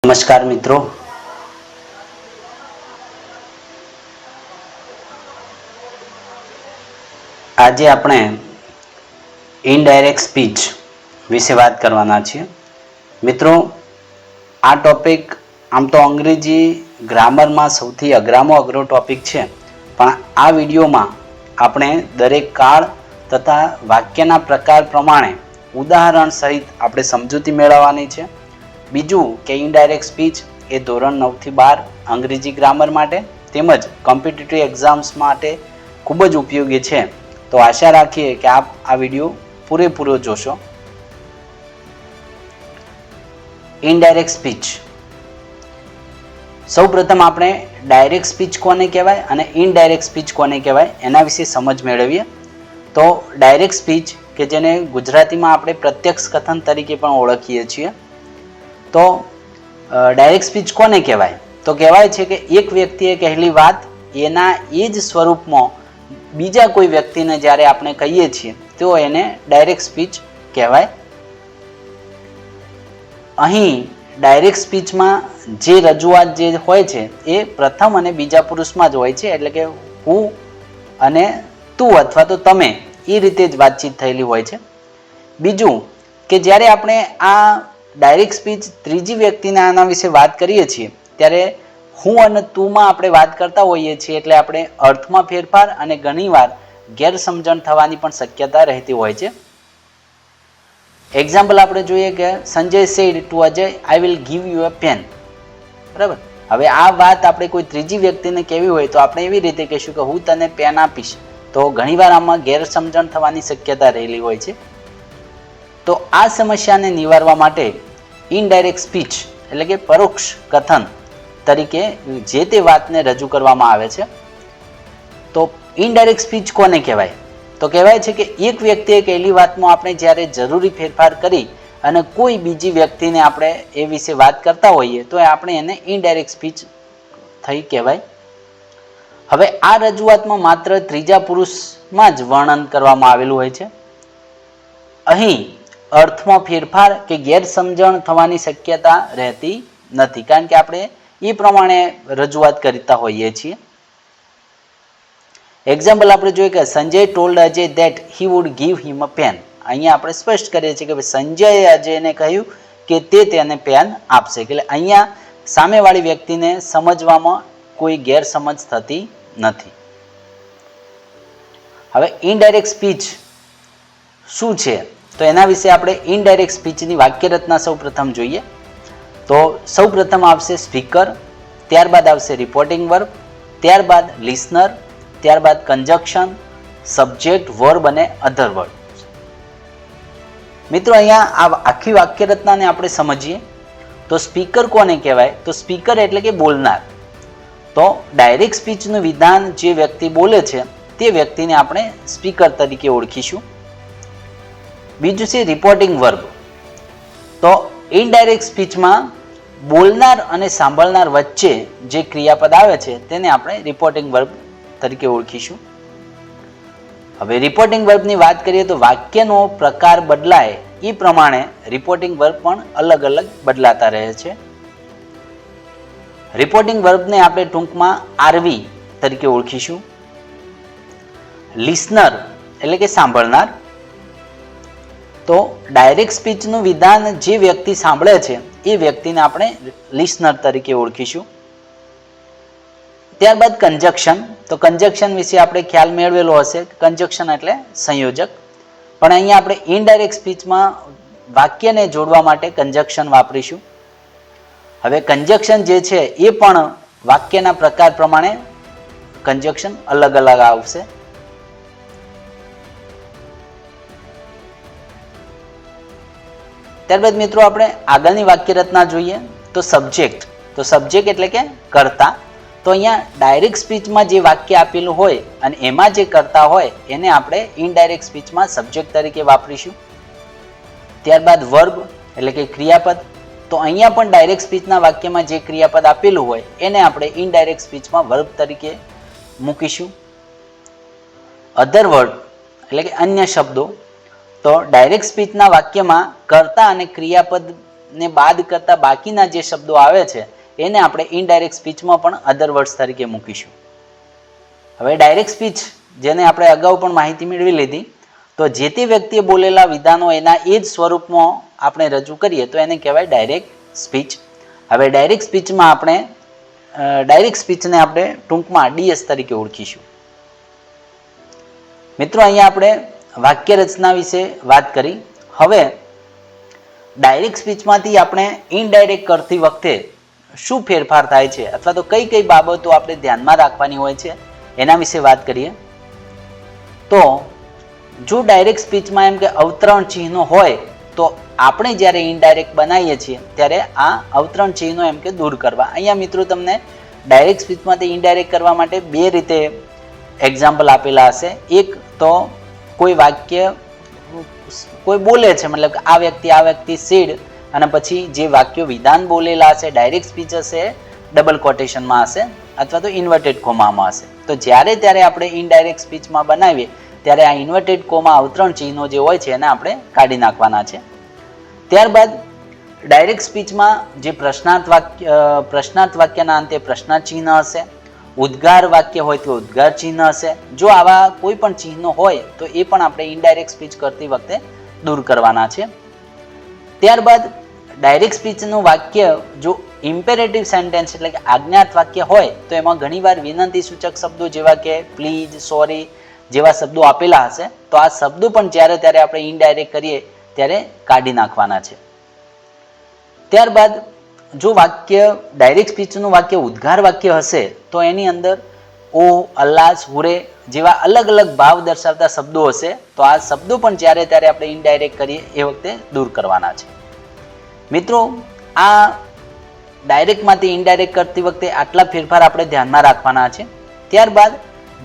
નમસ્કાર મિત્રો, આજે આપણે ઇનડાયરેક્ટ સ્પીચ વિશે વાત કરવાના છીએ. મિત્રો, આ ટોપિક આમ તો અંગ્રેજી ગ્રામરમાં સૌથી અઘરામાં અઘરો ટોપિક છે, પણ આ વિડીયોમાં આપણે દરેક કાળ તથા વાક્યના પ્રકાર પ્રમાણે ઉદાહરણ સહિત આપણે સમજૂતી મેળવવાની છે. બીજું કે ઇનડાયરેક્ટ સ્પીચ એ ધોરણ 9 થી 12 અંગ્રેજી ગ્રામર માટે તેમજ કોમ્પિટિટિવ એક્ઝામ્સ માટે ખૂબ જ ઉપયોગી છે. તો આશા રાખીએ કે આપ આ વિડીયો પૂરેપૂરો જોશો. Indirect speech. સૌપ્રથમ આપણે ડાયરેક્ટ સ્પીચ કોને કહેવાય અને ઇનડાયરેક્ટ સ્પીચ કોને કહેવાય એના વિશે સમજ મેળવીએ. તો ડાયરેક્ટ સ્પીચ કે જેને ગુજરાતીમાં આપણે પ્રત્યક્ષ કથન તરીકે પણ ઓળખીએ છીએ. તો ડાયરેક્ટ સ્પીચ કોને કહેવાય? તો કહેવાય છે કે એક વ્યક્તિએ કહેલી વાત એના એ જ સ્વરૂપમાં બીજા કોઈ વ્યક્તિને જ્યારે આપણે કહીએ છીએ તો એને ડાયરેક્ટ સ્પીચ કહેવાય. અહીં ડાયરેક્ટ સ્પીચમાં જે રજૂઆત જે હોય છે એ પ્રથમ અને બીજા પુરુષમાં જ હોય છે, એટલે કે હું અને તું અથવા તો તમે એ રીતે જ વાતચીત થયેલી હોય છે. બીજું કે જ્યારે આપણે આ ડાયરેક્ટ સ્પીચ ત્રીજી વ્યક્તિને આના વિશે વાત કરીએ છીએ ત્યારે હું અને તુંમાં આપણે વાત કરતા હોઈએ છીએ, એટલે આપણે અર્થમાં ફેરફાર અને ઘણીવાર ગેરસમજણ થવાની પણ શક્યતા રહેતી હોય છે. એક્ઝામ્પલ આપણે જોઈએ કે Sanjay said to Ajay, I will give you a pen. બરાબર. હવે આ વાત આપણે કોઈ ત્રીજી વ્યક્તિને કહેવી હોય તો આપણે એવી રીતે કહીશું કે હું તને પેન આપીશ. તો ઘણીવાર આમાં ગેરસમજણ થવાની શક્યતા રહેલી હોય છે. તો આ સમસ્યાને નિવારવા માટે ઇનડાયરેક્ટ સ્પીચ એટલે કે પરોક્ષ કથન તરીકે જે તે વાતને રજૂ કરવામાં આવે છે. તો ઇનડાયરેક્ટ સ્પીચ કોને કહેવાય? તો કહેવાય છે કે એક વ્યક્તિએ કહેલી વાતમાં આપણે જ્યારે જરૂરી ફેરફાર કરી અને કોઈ બીજી વ્યક્તિને આપણે એ વિશે વાત કરતા હોઈએ તો આપણે એને ઇનડાયરેક્ટ સ્પીચ થઈ કહેવાય. હવે આ રજૂઆતમાં માત્ર ત્રીજા પુરુષમાં જ વર્ણન કરવામાં આવેલું હોય છે. અહીં અર્થમાં ફેરફાર કે ગેરસમજણ થવાની શક્યતા રહેતી નથી, કારણ કે આપણે એ પ્રમાણે રજૂઆત કરતા હોઈએ છીએ. એક્ઝામ્પલ આપણે જોઈએ કે Sanjay told Ajay that he would give him a pen. અહીંયા આપણે સ્પષ્ટ કરીએ છીએ કે સંજયે અજયને કહ્યું કે તે તેને પેન આપશે. એટલે અહીંયા સામેવાળી વ્યક્તિને સમજવામાં કોઈ ગેરસમજ થતી નથી. હવે ઇનડાયરેક્ટ સ્પીચ શું છે તો એના વિશે આપણે ઇનડાયરેક્ટ સ્પીચની વાક્ય રચના સૌપ્રથમ જોઈએ. તો સૌપ્રથમ આવશે સ્પીકર, ત્યારબાદ આવશે રિપોર્ટિંગ વર્બ, ત્યારબાદ લિસનર, ત્યારબાદ કંજક્શન, સબ્જેક્ટ, વર્બ અને અધર વર્બ. મિત્રો, અહીંયા આ આખી વાક્ય રચનાને આપણે સમજીએ તો સ્પીકર કોને કહેવાય? તો સ્પીકર એટલે કે બોલનાર. તો ડાયરેક્ટ સ્પીચનું વિધાન જે વ્યક્તિ બોલે છે તે વ્યક્તિને આપણે સ્પીકર તરીકે ઓળખીશું. બીજું છે રિપોર્ટિંગ વર્બ. તો ઇનડાયરેક્ટ સ્પીચમાં બોલનાર અને સાંભળનાર વચ્ચે જે ક્રિયાપદ આવે છે તેને આપણે રિપોર્ટિંગ વર્બ તરીકે ઓળખીશું. હવે રિપોર્ટિંગ વર્બની વાત કરીએ તો વાક્યનો પ્રકાર બદલાય એ પ્રમાણે રિપોર્ટિંગ વર્બ પણ અલગ અલગ બદલાતા રહે છે. રિપોર્ટિંગ વર્બને આપણે ટૂંકમાં આરવી તરીકે ઓળખીશું. લિસનર એટલે કે સાંભળનાર. તો ડાયરેક્ટ સ્પીચનું વિધાન જે વ્યક્તિ સાંભળે છે એ વ્યક્તિને આપણે લિસનર તરીકે ઓળખીશું. ત્યારબાદ કંજક્શન. તો કંજક્શન વિશે આપણે ખ્યાલ મેળવેલો હશે. કંજક્શન એટલે સંયોજક. પણ અહીંયા આપણે ઇનડાયરેક્ટ સ્પીચમાં વાક્યને જોડવા માટે કંજક્શન વાપરીશું. હવે કંજક્શન જે છે એ પણ વાક્યના પ્રકાર પ્રમાણે કંજક્શન અલગ અલગ આવશે. ત્યારબાદ મિત્રો આપણે આગળની વાક્ય રચના જોઈએ તો સબ્જેક્ટ. તો સબ્જેક્ટ એટલે કે કર્તા. તો અહીંયા ડાયરેક્ટ સ્પીચમાં જે વાક્ય આપેલું હોય અને એમાં જે કર્તા હોય એને આપણે ઇનડાયરેક્ટ સ્પીચમાં સબ્જેક્ટ તરીકે વાપરીશું. ત્યારબાદ વર્બ એટલે કે ક્રિયાપદ. તો અહીંયા પણ ડાયરેક્ટ સ્પીચના વાક્યમાં જે ક્રિયાપદ આપેલું હોય એને આપણે ઇનડાયરેક્ટ સ્પીચમાં વર્બ તરીકે મૂકીશું. અધર વર્ડ એટલે કે અન્ય શબ્દો. તો ડાયરેક્ટ સ્પીચના વાક્યમાં કર્તા અને ક્રિયાપદ ને બાદ કરતા બાકીના જે શબ્દો આવે છે એને આપણે ઇનડાયરેક્ટ સ્પીચમાં પણ અધર વર્ડ્સ તરીકે મૂકીશું. હવે ડાયરેક્ટ સ્પીચ જેને આપણે અગાઉ પણ માહિતી મેળવી લીધી, તો જે તે વ્યક્તિએ બોલેલા વિધાનો એના એ જ સ્વરૂપમાં આપણે રજૂ કરીએ તો એને કહેવાય ડાયરેક્ટ સ્પીચ. હવે ડાયરેક્ટ સ્પીચમાં આપણે ડાયરેક્ટ સ્પીચને આપણે ટૂંકમાં ડીએસ તરીકે ઓળખીશું. મિત્રો અહીંયા આપણે વાક્ય રચના વિશે વાત કરી. હવે ડાયરેક્ટ સ્પીચમાંથી આપણે ઇનડાયરેક્ટ કરતી વખતે શું ફેરફાર થાય છે અથવા તો કઈ કઈ બાબતો આપણે ધ્યાનમાં રાખવાની હોય છે એના વિશે વાત કરીએ. તો જો ડાયરેક્ટ સ્પીચમાં એમ કે અવતરણ ચિહ્નો હોય તો આપણે જ્યારે ઇનડાયરેક્ટ બનાવીએ છીએ ત્યારે આ અવતરણ ચિહ્નો એમ કે દૂર કરવા. અહીંયા મિત્રો તમને ડાયરેક્ટ સ્પીચમાંથી ઇનડાયરેક્ટ કરવા માટે બે રીતે એક્ઝામ્પલ આપેલા હશે. એક તો કોઈ વાક્ય કોઈ બોલે છે, મતલબ કે આ વ્યક્તિ સેડ, અને પછી જે વાક્યો વિધાન બોલેલા હશે ડાયરેક્ટ સ્પીચ હશે ડબલ કોટેશનમાં હશે અથવા તો ઇન્વર્ટેડ કોમામાં હશે. તો જ્યારે ત્યારે આપણે ઇનડાયરેક્ટ સ્પીચમાં બનાવીએ ત્યારે આ ઇન્વર્ટેડ કોમા અવતરણ ચિહ્નો જે હોય છે એને આપણે કાઢી નાખવાના છે. ત્યારબાદ ડાયરેક્ટ સ્પીચમાં જે પ્રશ્નાર્થ વાક્યના અંતે પ્રશ્નાર્થ ચિહ્ન હશે, ઉદ્ગાર વાક્ય હોય તો ઉદ્ગાર ચિહ્ન હશે. જો આવા કોઈ પણ ચિહ્નો હોય તો એ પણ આપણે ઇનડાયરેક્ટ સ્પીચ કરતી વખતે દૂર કરવાના છે. ત્યારબાદ ડાયરેક્ટ સ્પીચનું વાક્ય જો ઇમ્પેરેટિવ સેન્ટેન્સ એટલે કે આજ્ઞાર્થ વાક્ય હોય તો એમાં ઘણીવાર વિનંતી સૂચક શબ્દો જેવા કે પ્લીઝ, સોરી જેવા શબ્દો આપેલા હશે, તો આ શબ્દો પણ જ્યારે ત્યારે આપણે ઇનડાયરેક્ટ કરીએ ત્યારે કાઢી નાખવાના છે. ત્યારબાદ જો વાક્ય ડાયરેક્ટ સ્પીચનું વાક્ય ઉદ્ગાર વાક્ય હશે તો એની અંદર ઓ, અલ્લાસ, હુરે જેવા અલગ અલગ ભાવ દર્શાવતા શબ્દો હશે, તો આ શબ્દો પણ જ્યારે ત્યારે આપણે ઇનડાયરેક્ટ કરીએ એ વખતે દૂર કરવાના છે. મિત્રો આ ડાયરેક્ટમાંથી ઇનડાયરેક્ટ કરતી વખતે આટલા ફેરફાર આપણે ધ્યાનમાં રાખવાના છે. ત્યારબાદ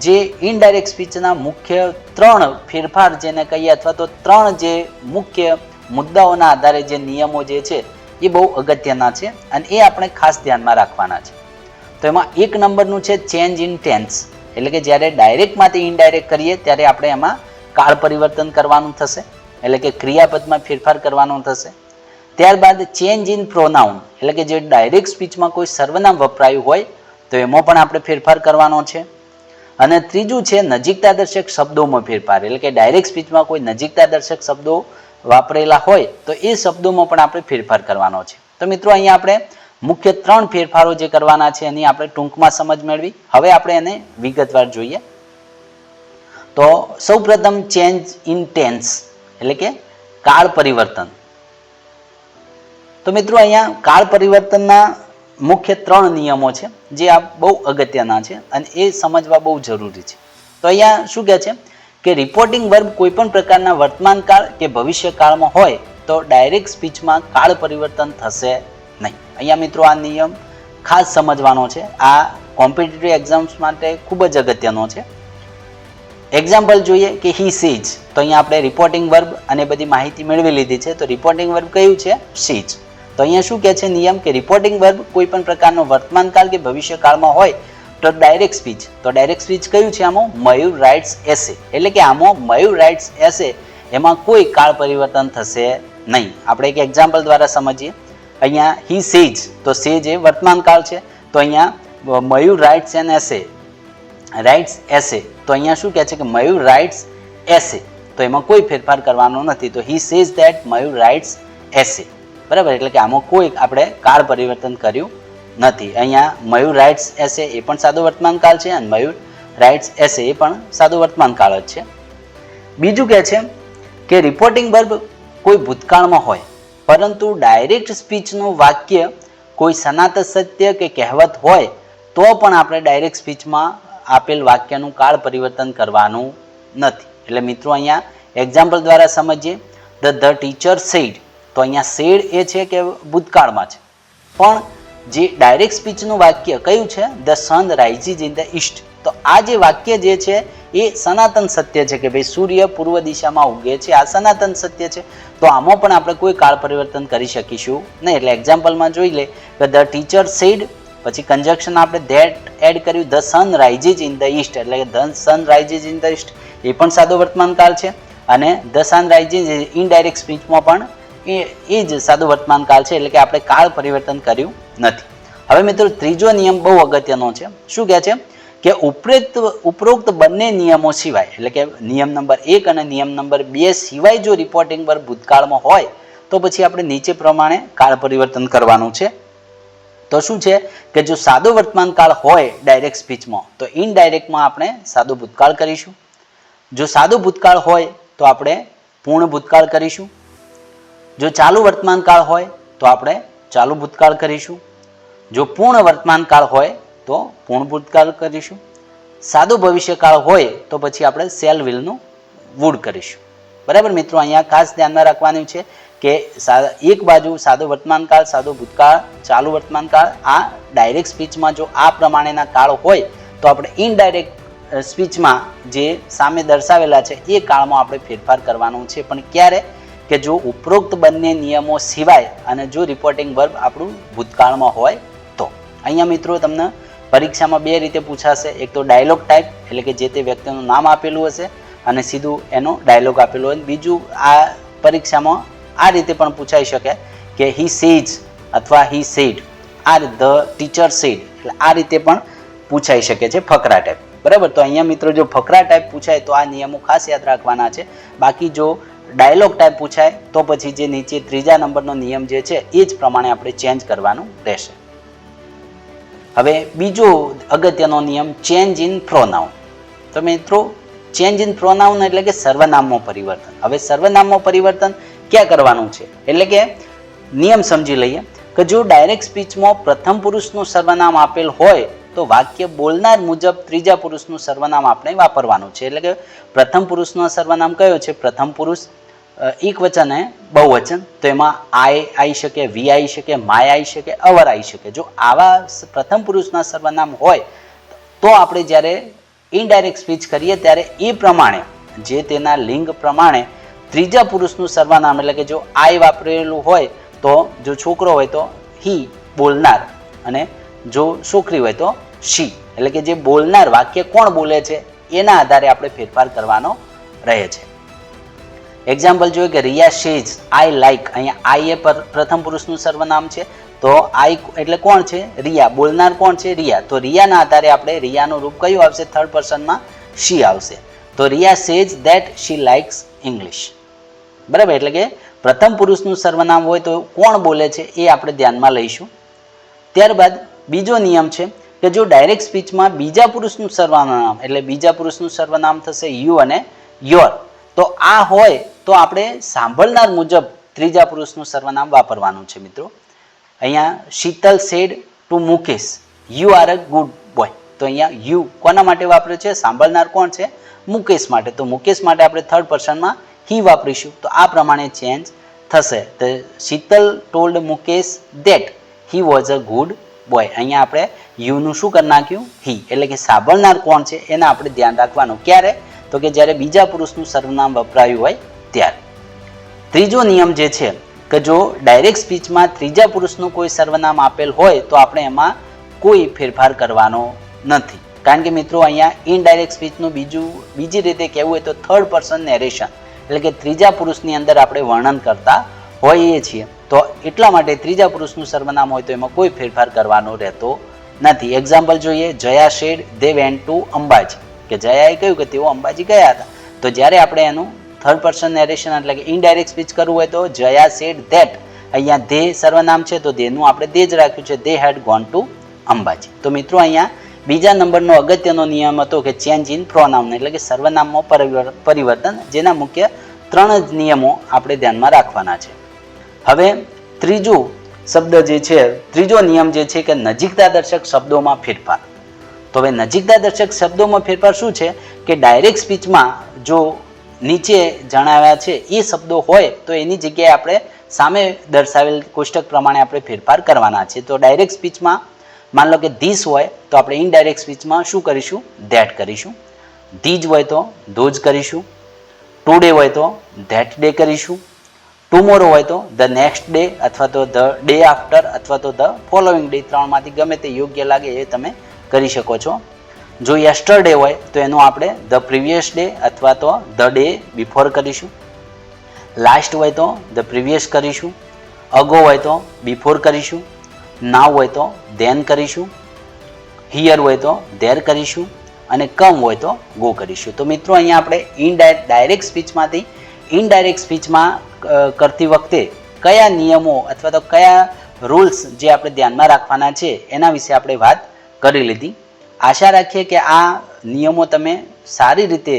જે ઇનડાયરેક્ટ સ્પીચના મુખ્ય 3 ફેરફાર જેને કહીએ અથવા તો 3 જે મુખ્ય મુદ્દાઓના આધારે જે નિયમો જે છે એ બહુ અગત્યના છે અને એ આપણે ખાસ ધ્યાનમાં રાખવાના છે. તો એમાં 1 નંબરનું છે ચેન્જ ઇન ટેન્સ, એટલે કે જ્યારે ડાયરેક્ટમાંથી ઇનડાયરેક્ટ કરીએ ત્યારે આપણે એમાં કાળ પરિવર્તન કરવાનું થશે, એટલે કે ક્રિયાપદમાં ફેરફાર કરવાનો થશે. ત્યારબાદ ચેન્જ ઇન પ્રોનાઉન, એટલે કે જે ડાયરેક્ટ સ્પીચમાં કોઈ સર્વનામ વપરાયું હોય તો એમાં પણ આપણે ફેરફાર કરવાનો છે. અને ત્રીજું છે નજીકતા દર્શક શબ્દોમાં ફેરફાર, એટલે કે ડાયરેક્ટ સ્પીચમાં કોઈ નજીકતા દર્શક શબ્દો વાપરેલા હોય તો એ શબ્દોમાં પણ આપણે ફેરફાર કરવાનો છે. તો મિત્રો અહીંયા આપણે મુખ્ય 3 ફેરફારો જે કરવાના છે એની આપણે ટૂંકમાં સમજ મેળવી. હવે આપણે એને વિગતવાર જોઈએ. તો સૌપ્રથમ ચેન્જ ઇન ટેન્સ એટલે કે કાળ પરિવર્તન. તો મિત્રો અહીંયા કાળ પરિવર્તનના મુખ્ય 3 નિયમો છે જે આ બહુ અગત્યના છે અને એ સમજવા બહુ જરૂરી છે. તો અહીંયા શું કહે છે કે રિપોર્ટિંગ વર્બ કોઈ પણ પ્રકારના વર્તમાન કાળ કે ભવિષ્ય કાળમાં હોય તો ડાયરેક્ટ સ્પીચમાં કાળ પરિવર્તન થશે નહીં. અહીંયા મિત્રો આ નિયમ ખાસ સમજવાનો છે. આ કોમ્પિટિટિવ એક્ઝામ્સ માટે ખૂબ જ અગત્યનો છે. એક્ઝામ્પલ જોઈએ કે હી સીજ, તો અહીંયા આપણે રિપોર્ટિંગ વર્બ અને બધી માહિતી મેળવી લીધી છે. તો રિપોર્ટિંગ વર્બ કયું છે? સીજ. તો અહીંયા શું કહે છે નિયમ કે રિપોર્ટિંગ વર્બ કોઈ પણ પ્રકારનો વર્તમાન કાળ કે ભવિષ્ય કાળમાં હોય તો ડાયરેક્ટ સ્પીચ. તો ડાયરેક્ટ સ્પીચ કયું છે આમાં? મયુર રાઇટ્સ એસે, એટલે કે આમાં મયુર રાઇટ્સ એસે એમાં કોઈ કાળ પરિવર્તન થશે નહીં. આપણે એક એક્ઝામ્પલ દ્વારા સમજીએ. અહીંયા હી સેજ, તો સેજ એ વર્તમાન કાળ છે. તો અહીંયા મયુર રાઇટ્સ એન એસે, રાઇટ્સ એસે, તો અહીંયા શું કહે છે કે મયુર રાઇટ્સ એસે, તો એમાં કોઈ ફેરફાર કરવાનો નથી. તો હી સેજ ધેટ મયુર રાઇટ્સ એસે, બરાબર, એટલે કે આમાં કોઈ આપણે કાળ પરિવર્તન કર્યું નથી. અહીંયા મયુર રાઇટ્સ એસે એ પણ સાદો વર્તમાન કાળ છે અને મયુર રાઇટ્સ એસે એ પણ સાદો વર્તમાન કાળ જ છે. બીજું કહે છે કે રિપોર્ટિંગ વર્બ કોઈ ભૂતકાળમાં હોય પરંતુ ડાયરેક્ટ સ્પીચનું વાક્ય કોઈ સનાતન સત્ય કે કહેવત હોય તો પણ આપણે ડાયરેક્ટ સ્પીચમાં આપેલ વાક્યનું કાળ પરિવર્તન કરવાનું નથી. એટલે મિત્રો અહીંયા એક્ઝામ્પલ દ્વારા સમજીએ. ધ ટીચર સેડ, તો અહીંયા સેડ એ છે કે ભૂતકાળમાં છે, પણ જે ડાયરેક્ટ સ્પીચનું વાક્ય કયું છે? The sun rises in the East. તો આ જે વાક્ય જે છે એ સનાતન સત્ય છે કે ભાઈ સૂર્ય પૂર્વ દિશામાં ઉગે છે, આ સનાતન સત્ય છે. તો આમાં પણ આપણે કોઈ કાળ પરિવર્તન કરી શકીશું નહીં. એટલે એક્ઝામ્પલમાં જોઈ લે કે ધ ટીચર સેડ, પછી કન્જક્શન આપણે ધેટ એડ કર્યું, the sun rises in the east, એટલે કે the sun rises in the east એ પણ સાદો વર્તમાન કાળ છે અને ધ સન રાઇઝિસ ઇનડાયરેક્ટ સ્પીચમાં પણ એ જ સાદું વર્તમાન કાળ છે, એટલે કે આપણે કાળ પરિવર્તન કર્યું નથી. હવે મિત્રો ત્રીજો નિયમ બહુ અગત્યનો છે. શું કહે છે કે ઉપરોક્ત બંને નિયમો સિવાય, એટલે કે નિયમ નંબર 1 અને નિયમ નંબર 2 સિવાય જો રિપોર્ટિંગ વર્બ ભૂતકાળમાં હોય તો પછી આપણે નીચે પ્રમાણે કાળ પરિવર્તન કરવાનું છે. તો શું છે કે જો સાદો વર્તમાન કાળ હોય ડાયરેક્ટ સ્પીચમાં તો ઇનડાયરેક્ટમાં આપણે સાદો ભૂતકાળ કરીશું. જો સાદો ભૂતકાળ હોય તો આપણે પૂર્ણ ભૂતકાળ કરીશું. જો ચાલુ વર્તમાન કાળ હોય તો આપણે ચાલુ ભૂતકાળ કરીશું. જો પૂર્ણ વર્તમાન કાળ હોય તો પૂર્ણ ભૂતકાળ કરીશું. સાદો ભવિષ્યકાળ હોય તો પછી આપણે શેલ વિલનું વુડ કરીશું. બરાબર મિત્રો, અહીંયા ખાસ ધ્યાનમાં રાખવાનું છે કે એક બાજુ સાદો વર્તમાન કાળ, સાદો ભૂતકાળ, ચાલુ વર્તમાન કાળ, આ ડાયરેક્ટ સ્પીચમાં જો આ પ્રમાણેના કાળ હોય તો આપણે ઇનડાયરેક્ટ સ્પીચમાં જે સામે દર્શાવેલા છે એ કાળમાં આપણે ફેરફાર કરવાનું છે. પણ ક્યારે? કે જો ઉપરોક્ત બંને નિયમો સિવાય અને જો રિપોર્ટિંગ વર્બ આપણું ભૂતકાળમાં હોય તો. અહીંયા મિત્રો તમને પરીક્ષામાં બે રીતે પૂછાશે. એક તો ડાયલોગ ટાઈપ, એટલે કે જે તે વ્યક્તિનું નામ આપેલું હશે અને સીધું એનો ડાયલોગ આપેલો હોય. બીજું આ પરીક્ષામાં આ રીતે પણ પૂછાઈ શકે કે હી સેજ અથવા હી સેડ, આ ધ ટીચર સેડ, એટલે આ રીતે પણ પૂછાઈ શકે છે ફકરા ટાઈપ. બરાબર, તો અહીંયા મિત્રો જો ફકરા ટાઈપ પૂછાય તો આ નિયમો ખાસ યાદ રાખવાના છે. બાકી જો ડાયલોગ ટાઈપ પૂછાય તો પછી જે નીચે ત્રીજા નંબરનો નિયમ જે છે એ જ પ્રમાણે આપણે ચેન્જ કરવાનું રહેશે. હવે બીજો અગત્યનો નિયમ ચેન્જ ઇન પ્રોનાઉન. તો મિત્રો ચેન્જ ઇન પ્રોનાઉન એટલે કે સર્વનામમાં પરિવર્તન. હવે સર્વનામમાં પરિવર્તન ક્યાં કરવાનું છે? એટલે કે નિયમ સમજી લઈએ કે જો ડાયરેક્ટ સ્પીચમાં પ્રથમ પુરુષનું સર્વનામ આપેલ હોય તો વાક્ય બોલનાર મુજબ ત્રીજા પુરુષનું સર્વનામ આપણે વાપરવાનું છે. એટલે કે પ્રથમ પુરુષનું સર્વનામ કયો છે? પ્રથમ પુરુષ એક વચન અને બહુવચન, તો એમાં આઈ આવી શકે, વી આવી શકે, માય આવી શકે, અવર આવી શકે. જો આવા પ્રથમ પુરુષના સર્વનામ હોય તો આપણે જ્યારે ઇનડાયરેક્ટ સ્પીચ કરીએ ત્યારે એ પ્રમાણે જે તેના લિંગ પ્રમાણે ત્રીજા પુરુષનું સર્વનામ, એટલે કે જો આઈ વાપરેલું હોય તો જો છોકરો હોય તો હી બોલનાર અને જો છોકરી હોય તો શી, એટલે કે જે બોલનાર વાક્ય કોણ બોલે છે એના આધારે આપણે ફેરફાર કરવાનો રહે છે. એક્ઝામ્પલ જોઈએ કે રિયા શેઝ આઈ લાઈક. અહીંયા આઈ એ પ્રથમ પુરુષનું સર્વનામ છે તો આઈ એટલે કોણ છે? રિયા. બોલનાર કોણ છે? રિયા. તો રિયાના આધારે આપણે રિયાનું રૂપ કયું આવશે? થર્ડ પર્સનમાં શી આવશે. તો Riya says that she likes English. બરાબર, એટલે કે પ્રથમ પુરુષનું સર્વનામ હોય તો કોણ બોલે છે એ આપણે ધ્યાનમાં લઈશું. ત્યારબાદ બીજો નિયમ છે કે જો ડાયરેક્ટ સ્પીચમાં બીજા પુરુષનું સર્વનામ, એટલે બીજા પુરુષનું સર્વનામ થશે યુ અને યોર, તો આ હોય તો આપણે સાંભળનાર મુજબ ત્રીજા પુરુષનું સર્વનામ વાપરવાનું છે. મિત્રો અહીંયા Sheetal said to Mukesh you are a good boy. તો અહીંયા યુ કોના માટે વાપરે છે? સાંભળનાર કોણ છે? મુકેશ માટે. તો મુકેશ માટે આપણે થર્ડ પર્સનમાં હી વાપરીશું. તો આ પ્રમાણે ચેન્જ થશે. તો Sheetal told Mukesh that he was a good boy. અહીંયા આપણે યુનું શું કરી નાખ્યું? હી. એટલે કે સાંભળનાર કોણ છે એના આપણે ધ્યાન રાખવાનું. ક્યારે? તો કે જ્યારે બીજા પુરુષનું સર્વનામ વપરાયું હોય ત્યારે. ત્રીજો નિયમ જે છે કે જો ડાયરેક્ટ સ્પીચમાં ત્રીજા પુરુષનું કોઈ સર્વનામ આપેલ હોય તો આપણે એમાં કોઈ ફેરફાર કરવાનો નથી. કારણ કે મિત્રો અહીંયા ઇનડાયરેક્ટ સ્પીચનું બીજી રીતે કહેવું હોય તો થર્ડ પર્સન નેરેશન, એટલે કે ત્રીજા પુરુષની અંદર આપણે વર્ણન કરતા હોઈએ છીએ. તો એટલા માટે ત્રીજા પુરુષનું સર્વનામ હોય તો એમાં કોઈ ફેરફાર કરવાનો રહેતો નથી. એક્ઝામ્પલ જોઈએ, Jaya said they went to Ambaji. કે જયાએ કહ્યું કે તેઓ અંબાજી ગયા હતા. તો જ્યારે આપણે એનું થર્ડ પર્સન નેરેશન એટલે કે ઇનડાયરેક્ટ સ્પીચ કરવું હોય તો જયા સેડ ધેટ, અહીંયા ધે સર્વનામ છે તો ધેનું આપણે દે જ રાખ્યું છે, દે હેડ ગોન ટુ અંબાજી. તો મિત્રો અહીંયા બીજા નંબરનો અગત્યનો નિયમ હતો કે ચેન્જ ઇન પ્રોનાઉન, એટલે કે સર્વનામમાં પરિવર્તન, જેના મુખ્ય 3 જ નિયમો આપણે ધ્યાનમાં રાખવાના છે. હવે ત્રીજો નિયમ જે છે કે નજીકતા દર્શક શબ્દોમાં ફેરફાર. તો હવે નજીકતા દર્શક શબ્દોમાં ફેરફાર શું છે કે ડાયરેક્ટ સ્પીચમાં જો નીચે જણાવ્યા છે એ શબ્દો હોય તો એની જગ્યાએ આપણે સામે દર્શાવેલ કોષ્ટક પ્રમાણે આપણે ફેરફાર કરવાના છે. તો ડાયરેક્ટ સ્પીચમાં માન લો કે ધીસ હોય તો આપણે ઇનડાયરેક્ટ સ્પીચમાં શું કરીશું? ધેટ કરીશું. ધીજ હોય તો ધોજ કરીશું. ટુડે હોય તો ધેટ ડે કરીશું. ટુમોરો હોય તો ધ નેક્સ્ટ ડે અથવા તો ધ ડે આફ્ટર અથવા તો ધ ફોલોઈંગ ડે. 3માંથી ગમે તે યોગ્ય લાગે એ તમે કરી શકો છો. જો યસ્ટરડે હોય તો એનું આપણે ધ પ્રીવિયસ ડે અથવા તો ધ ડે બિફોર કરીશું. લાસ્ટ હોય તો ધ પ્રીવિયસ કરીશું, અગો હોય તો બિફોર કરીશું, નાવ હોય તો ધેન કરીશું, હિયર હોય તો ધેર કરીશું અને કમ હોય તો ગો કરીશું. તો મિત્રો અહીંયા આપણે ડાયરેક્ટ સ્પીચમાંથી ઇનડાયરેક્ટ સ્પીચમાં કરતી વખતે કયા નિયમો અથવા તો કયા રૂલ્સ જે આપણે ધ્યાનમાં રાખવાના છે એના વિશે આપણે વાત કરી લીધી. આશા રાખીએ કે આ નિયમો તમે સારી રીતે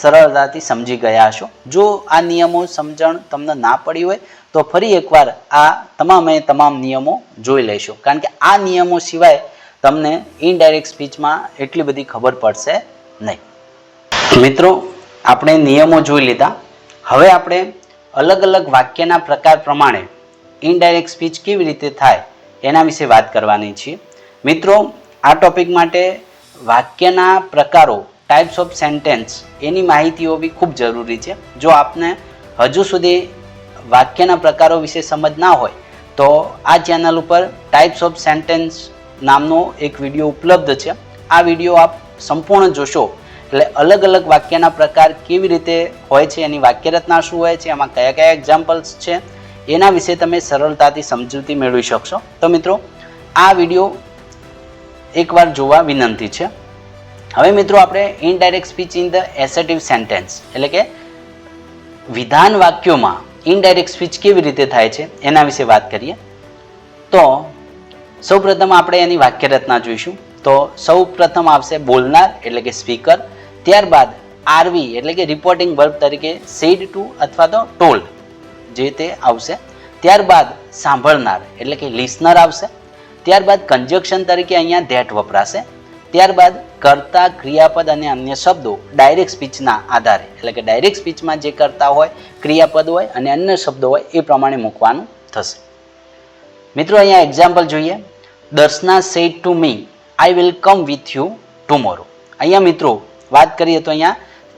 સરળતાથી સમજી ગયા હશો. જો આ નિયમો સમજણ તમને ના પડી હોય તો ફરી એકવાર આ તમામ નિયમો જોઈ લેશો, કારણ કે આ નિયમો સિવાય તમને ઇનડાયરેક્ટ સ્પીચમાં એટલી બધી ખબર પડશે નહીં. મિત્રો, આપણે નિયમો જોઈ લીધા. હવે આપણે અલગ અલગ વાક્યના પ્રકાર પ્રમાણે ઇનડાયરેક્ટ સ્પીચ કેવી રીતે થાય એના વિશે વાત કરવાની છીએ. મિત્રો, આ ટોપિક માટે વાક્યના પ્રકારો, ટાઈપ્સ ઓફ સેન્ટેન્સ, એની માહિતીઓ બી ખૂબ જરૂરી છે. જો આપને હજુ સુધી વાક્યના પ્રકારો વિશે સમજ ના હોય તો આ ચેનલ ઉપર ટાઈપ્સ ઓફ સેન્ટેન્સ નામનો એક વિડીયો ઉપલબ્ધ છે. આ વિડીયો આપ સંપૂર્ણ જોશો એટલે અલગ અલગ વાક્યના પ્રકાર કેવી રીતે હોય છે, એની વાક્યરચના શું હોય છે, એમાં કયા કયા એક્ઝામ્પલ્સ છે, એના વિશે તમે સરળતાથી સમજૂતી મેળવી શકશો. તો મિત્રો, આ વિડીયો એકવાર જોવા વિનંતી છે. હવે મિત્રો, આપણે indirect speech in the assertive sentence એટલે કે વિધાન વાક્યોમાં ઇનડાયરેક્ટ સ્પીચ કેવી રીતે થાય છે એના વિશે વાત કરીએ. તો સૌપ્રથમ આપણે એની વાક્યરચના જોઈશું. તો સૌપ્રથમ આવશે બોલનાર એટલે કે સ્પીકર, ત્યારબાદ આરવી એટલે કે રિપોર્ટિંગ વર્બ તરીકે સેડ ટુ અથવા તો ટોલ્ડ જે તે આવશે, ત્યારબાદ સાંભળનાર એટલે કે લિસનર આવશે, ત્યારબાદ કંજક્શન તરીકે અહીંયા ધેટ વપરાશે, ત્યારબાદ કર્તા, ક્રિયાપદ અને અન્ય શબ્દો ડાયરેક્ટ સ્પીચના આધારે એટલે કે ડાયરેક્ટ સ્પીચમાં જે કર્તા હોય, ક્રિયાપદ હોય અને અન્ય શબ્દો હોય એ પ્રમાણે મૂકવાનું થશે. મિત્રો, અહીંયા એક્ઝામ્પલ જોઈએ. Darshana said to me I will come with you tomorrow. અહીંયા મિત્રો વાત કરીએ તો અહીંયા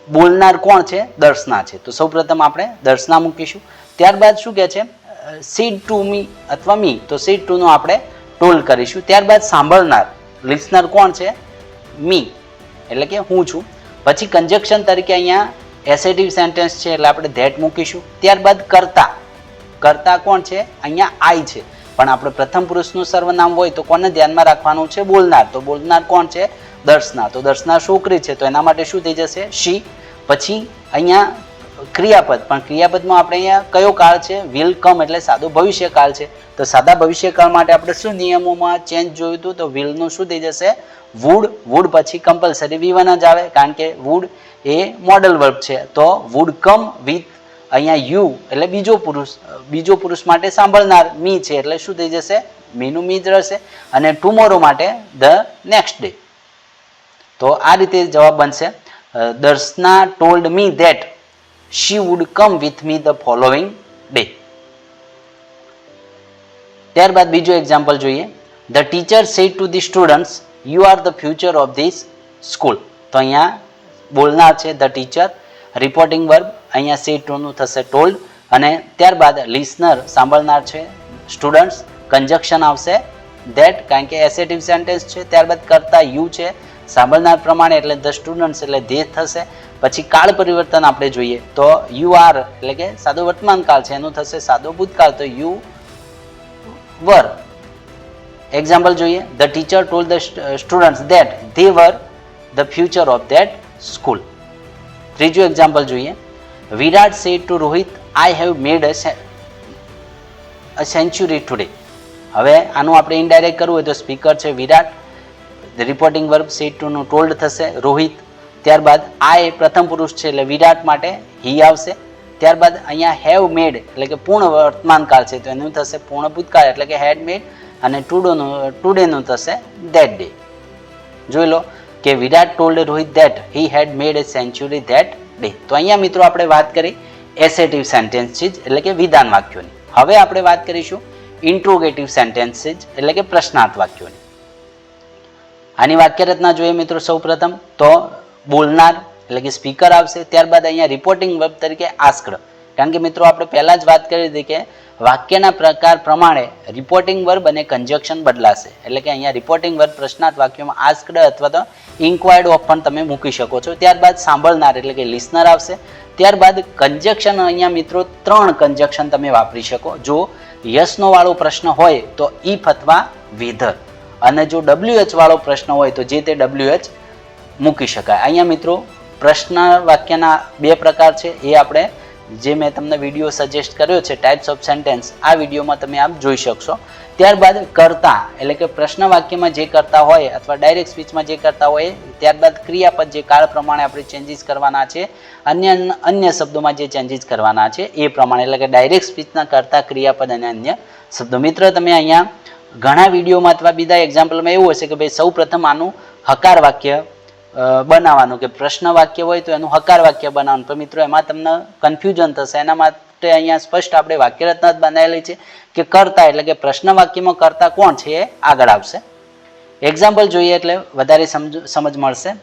બોલનાર કોણ છે? દર્શના છે. તો સૌપ્રથમ આપણે દર્શના મૂકીશું. ત્યારબાદ શું કહે છે? સેડ ટુ મી અથવા મી, તો સેડ ટુ નો આપણે ટોલ્ડ કરીશું. ત્યારબાદ સાંભળનાર લિસનર કોણ છે? મી એટલે કે હું છું. પછી કંજક્શન તરીકે અહીંયા એસેટિવ સેન્ટેન્સ છે એટલે આપણે ધેટ મૂકીશું. ત્યારબાદ કર્તા કોણ છે? અહીંયા આઈ છે, પણ આપણે પ્રથમ પુરુષનું સર્વનામ હોય તો કોને ધ્યાનમાં રાખવાનું છે? બોલનાર. તો બોલનાર કોણ છે? દર્શના. તો દર્શના છોકરી છે, તો એના માટે શું થઈ જશે? શી. પછી અહીંયા ક્રિયાપદ, પણ ક્રિયાપદમાં આપણે અહીંયા કયો કાળ છે? વિલ કમ એટલે સાદો ભવિષ્યકાળ છે. તો સાદા ભવિષ્યકાળ માટે આપણે શું નિયમોમાં ચેન્જ જોયું હતું? તો વિલનું શું થઈ જશે? વુડ. વુડ પછી કમ્પલસરી V1 જ આવે, કારણ કે વુડ એ મોડલ વર્બ છે. તો વુડ કમ વિથ અહીંયા યુ એટલે બીજો પુરુષ માટે સાંભળનાર મી છે એટલે શું થઈ જશે? મીનું મી જ રહેશે. અને ટુમોરો માટે ધ નેક્સ્ટ ડે. તો આ રીતે જવાબ બનશે. Darshana told me that she would come with me the following day. ત્યારબાદ બીજો એક્ઝામ્પલ જોઈએ. The teacher said to the students, you are the future of this school. તો અહીંયા બોલનાર છે the teacher, રિપોર્ટિંગ વર્બ અહીંયા said to નું થશે told, અને ત્યારબાદ લિસનર સાંભળનાર છે સ્ટુડન્ટ્સ, કંજક્શન આવશે that કારણ કે એસેટિવ સેન્ટેન્સ છે. ત્યારબાદ કરતા યુ છે સાંભળનાર પ્રમાણે એટલે ધ સ્ટુડન્ટ્સ એટલે ધે થશે. પછી કાળ પરિવર્તન આપણે જોઈએ તો યુ આર એટલે કે સાદો વર્તમાન કાળ છે, એનું થશે સાદો ભૂતકાળ, તો યુ વર. એક્ઝામ્પલ જોઈએ. The teacher told the students that they were the future of that school. ત્રીજું એક્ઝામ્પલ જોઈએ. Virat said to Rohit I have made a century today. હવે આનું આપણે ઇનડાયરેક્ટ કરવું હોય તો સ્પીકર છે Virat, reporting verb said to નું ટોલ્ડ થશે રોહિત. ત્યારબાદ આઈ પ્રથમ પુરુષ છે એટલે વિરાટ માટે હી આવશે. ત્યારબાદ અહીંયા હેવ મેડ એટલે કે પૂર્ણ વર્તમાન કાળ છે, તો એનું થશે પૂર્ણ ભૂતકાળ એટલે કે હેડ મેડ, અને ટુડેનું થશે ધેટ ડે. જોઈ લો કે Virat told Rohit that he had made a century that day. તો અહીંયા મિત્રો આપણે વાત કરી એસેટિવ સેન્ટેન્સીસ એટલે કે વિધાન વાક્યોની. હવે આપણે વાત કરીશું ઇન્ટ્રોગેટિવ સેન્ટેન્સીસ એટલે કે પ્રશ્નાર્થ વાક્યોની. આની વાક્યરચના જોઈએ મિત્રો. સૌપ્રથમ તો બોલનાર એટલે કે સ્પીકર આવશે. ત્યારબાદ અહીંયા રિપોર્ટિંગ વર્બ તરીકે આસ્ક્ડ, કારણ કે મિત્રો આપણે પહેલા જ વાત કરી હતી કે વાક્યના પ્રકાર પ્રમાણે રિપોર્ટિંગ વર્બ અને કન્જક્શન બદલાશે. એટલે કે અહીંયા રિપોર્ટિંગ વર્બ પ્રશ્નાર્થ વાક્યોમાં આસ્ક્ડ અથવા તો ઇન્ક્વાયર્ડ ઓફ પણ તમે મૂકી શકો છો. ત્યારબાદ સાંભળનાર એટલે કે લિસનર આવશે. ત્યારબાદ કન્જક્શન, અહીંયા મિત્રો 3 કન્જક્શન તમે વાપરી શકો. જો યસનો વાળો પ્રશ્ન હોય તો ઇફ અથવા વિધર, અને જો WH વાળો પ્રશ્ન હોય તો જે તે WH મૂકી શકાય. અહીંયા મિત્રો પ્રશ્ન વાક્યના 2 પ્રકાર છે. એ આપણે જે મેં તમને વિડીયો સજેસ્ટ કર્યો છે ટાઈપ્સ ઓફ સેન્ટેન્સ, આ વિડીયોમાં તમે આપ જોઈ શકશો. ત્યારબાદ કરતા એટલે કે પ્રશ્ન વાક્યમાં જે કરતા હોય અથવા ડાયરેક્ટ સ્પીચમાં જે કરતા હોય, ત્યારબાદ ક્રિયાપદ જે કાળ પ્રમાણે આપણે ચેન્જીસ કરવાના છે, અન્ય શબ્દોમાં જે ચેન્જીસ કરવાના છે એ પ્રમાણે, એટલે કે ડાયરેક્ટ સ્પીચના કરતા, ક્રિયાપદ અને અન્ય શબ્દો. મિત્રો તમે અહીંયા ઘણા વિડીયોમાં અથવા બીજા એક્ઝામ્પલમાં એવું હશે કે ભાઈ સૌ પ્રથમ આનું હકાર વાક્ય બનાવવાનું, કે પ્રશ્ન વાક્ય હોય તો એનું હકાર વાક્ય બનાવવાનું. પણ મિત્રો એમાં તમને કન્ફ્યુઝન થશે. એના માટે અહીંયા સ્પષ્ટ આપણે વાક્યરચના જ બનાવેલી છે કે કરતા એટલે કે પ્રશ્ન વાક્યમાં કરતા કોણ છે એ આગળ આવશે. એક્ઝામ્પલ જોઈએ એટલે વધારે સમજ મળશે.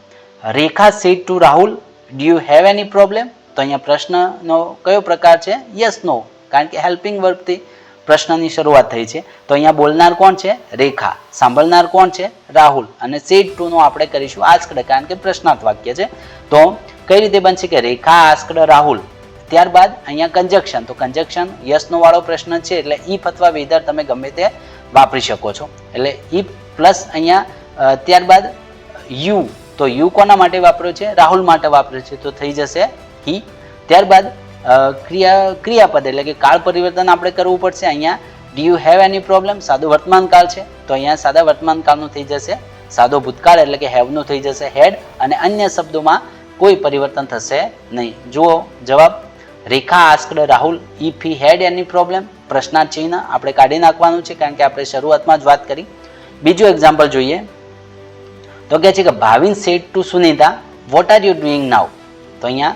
Rekha said to Rahul, do you have any problem? તો અહીંયા પ્રશ્નનો કયો પ્રકાર છે? યસ નો, કારણ કે હેલ્પિંગ વર્બથી પ્રશ્નની શરૂઆત થઈ છે. તો અહીંયા બોલનાર કોણ છે? રેખા. સાંભળનાર કોણ છે? રાહુલ. અને સેડ ટુ નો આપણે કરીશું આસ્ક્ડ, કારણ કે પ્રશ્નાર્થ વાક્ય છે. તો કઈ રીતે બનશે કે રેખા આસ્ક્ડ રાહુલ. ત્યારબાદ અહીંયા કન્જક્શન, તો કન્જક્શન યસનો વાળો પ્રશ્ન છે એટલે ઇફ અથવા વિધર તમે ગમે તે વાપરી શકો છો. એટલે ઇફ પ્લસ અહીંયા ત્યારબાદ યુ, તો યુ કોના માટે વાપર્યો છે? રાહુલ માટે વાપર્યો છે, તો થઈ જશે હી. ત્યારબાદ ક્રિયાપદ એટલે કે કાળ પરિવર્તન આપણે કરવું પડશે. અહીંયા do you have any problem, સાદો વર્તમાન કાળ છે, તો અહીંયા સાદા વર્તમાન કાળનું થઈ જશે સાદો ભૂતકાળ એટલે કે હેવનું થઈ જશે હેડ, અને અન્ય શબ્દોમાં કોઈ પરિવર્તન થશે નહીં. જુઓ જવાબ, Rekha asked Rahul if he had any problem. પ્રશ્નાર્થ ચિહ્ન આપણે કાઢી નાખવાનું છે કારણ કે આપણે શરૂઆતમાં જ વાત કરી. બીજું એક્ઝામ્પલ જોઈએ તો કહે છે કે Bhavin said to Sunita, what are you doing now? તો અહીંયા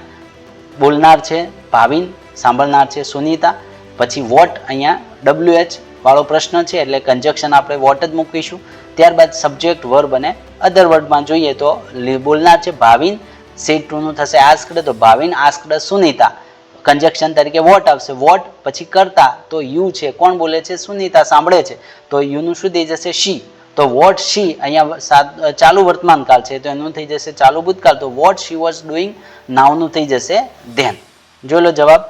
બોલનાર છે ભાવિન, સાંભળનાર છે સુનીતા, પછી વોટ અહીંયા WH વાળો પ્રશ્ન છે એટલે કન્જક્શન આપણે વોટ જ મૂકીશું. ત્યારબાદ સબ્જેક્ટ, વર્બ અને અધર વર્બમાં જોઈએ તો બોલનાર છે ભાવિન, સેડ ટુ નું થશે આસ્ક્ડ, તો ભાવિન આસ્ક્ડ સુનીતા, કન્જક્શન તરીકે વોટ આવશે. વોટ પછી કરતા તો યુ છે, કોણ બોલે છે? સુનીતા સાંભળે છે, તો યુ નું શું થઈ જશે? શી. તો વોટ શી અહીંયા ચાલુ વર્તમાન કાળ છે તો એનું થઈ જશે ચાલુ ભૂતકાળ, તો વોટ શી વોઝ ડુઈંગ નાવનું થઈ જશે ધેન. જોઈ લો જવાબ,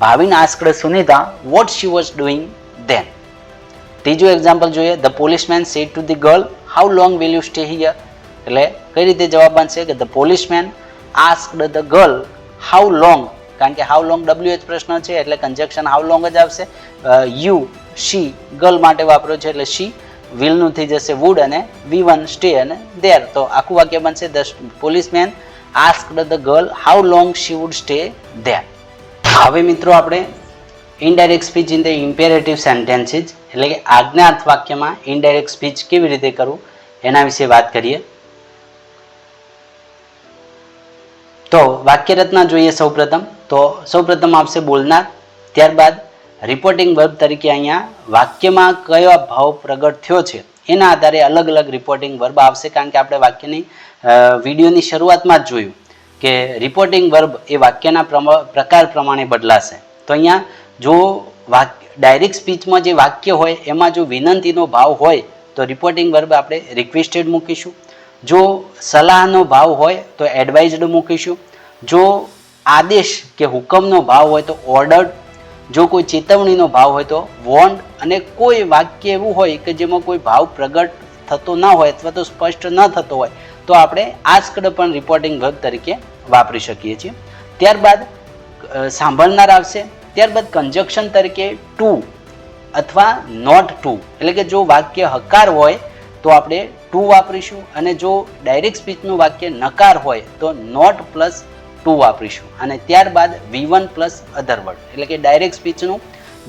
Bhavin asked Sunita what she was doing then. ત્રીજું એક્ઝામ્પલ જોઈએ. The policeman said to the girl, how long will you stay here? એટલે કઈ રીતે જવાબ બનશે કે the policeman asked the girl how long, કારણ કે હાઉ લોંગ WH પ્રશ્ન છે એટલે કન્જક્શન હાઉ લોંગ જ આવશે. યુ શી ગર્લ માટે વાપર્યો છે એટલે શી, વિલ નું થઈ જશે વુડ, અને V1 સ્ટે અને ધેર. તો આખું વાક્ય બનશે the policeman asked the girl how long she would stay there. હવે મિત્રો આપણે indirect speech in the imperative sentences એટલે કે આજ્ઞાર્થ વાક્યમાં ઇનડાયરેક્ટ સ્પીચ કેવી રીતે કરવું એના વિશે વાત કરીએ. તો વાક્ય રચના જોઈએ સૌપ્રથમ. તો સૌપ્રથમ આવશે બોલનાર, ત્યારબાદ રિપોર્ટિંગ વર્બ તરીકે અહીંયા વાક્યમાં કયો ભાવ પ્રગટ થયો છે એના આધારે અલગ અલગ રિપોર્ટિંગ વર્બ આવશે, કારણ કે આપણે વાક્યની વિડીયોની શરૂઆતમાં જ જોયું કે રિપોર્ટિંગ વર્બ એ વાક્યના પ્રકાર પ્રમાણે બદલાશે. તો અહીંયા જો ડાયરેક્ટ સ્પીચમાં જે વાક્ય હોય એમાં જો વિનંતીનો ભાવ હોય તો રિપોર્ટિંગ વર્બ આપણે રિક્વેસ્ટેડ મૂકીશું. જો સલાહનો ભાવ હોય તો એડવાઇઝડ મૂકીશું. જો આદેશ કે હુકમનો ભાવ હોય તો ઓર્ડર્ડ. જો કોઈ ચેતવણીનો ભાવ હોય તો વોર્ન્ડ. અને કોઈ વાક્ય એવું હોય કે જેમાં કોઈ ભાવ પ્રગટ થતો ના હોય અથવા તો સ્પષ્ટ ન થતો હોય તો આપણે આસ્ક્ડ પણ રિપોર્ટિંગ વર્બ તરીકે વાપરી શકીએ છીએ. ત્યારબાદ સાંભળનાર આવશે. ત્યારબાદ કન્જક્શન તરીકે ટુ અથવા નોટ ટુ, એટલે કે જો વાક્ય હકાર હોય તો આપણે ટુ વાપરીશું, અને જો ડાયરેક્ટ સ્પીચનું વાક્ય નકાર હોય તો નોટ પ્લસ ટુ વાપરીશું. અને ત્યારબાદ V1 પ્લસ અધર વર્ડ, એટલે કે ડાયરેક્ટ સ્પીચનું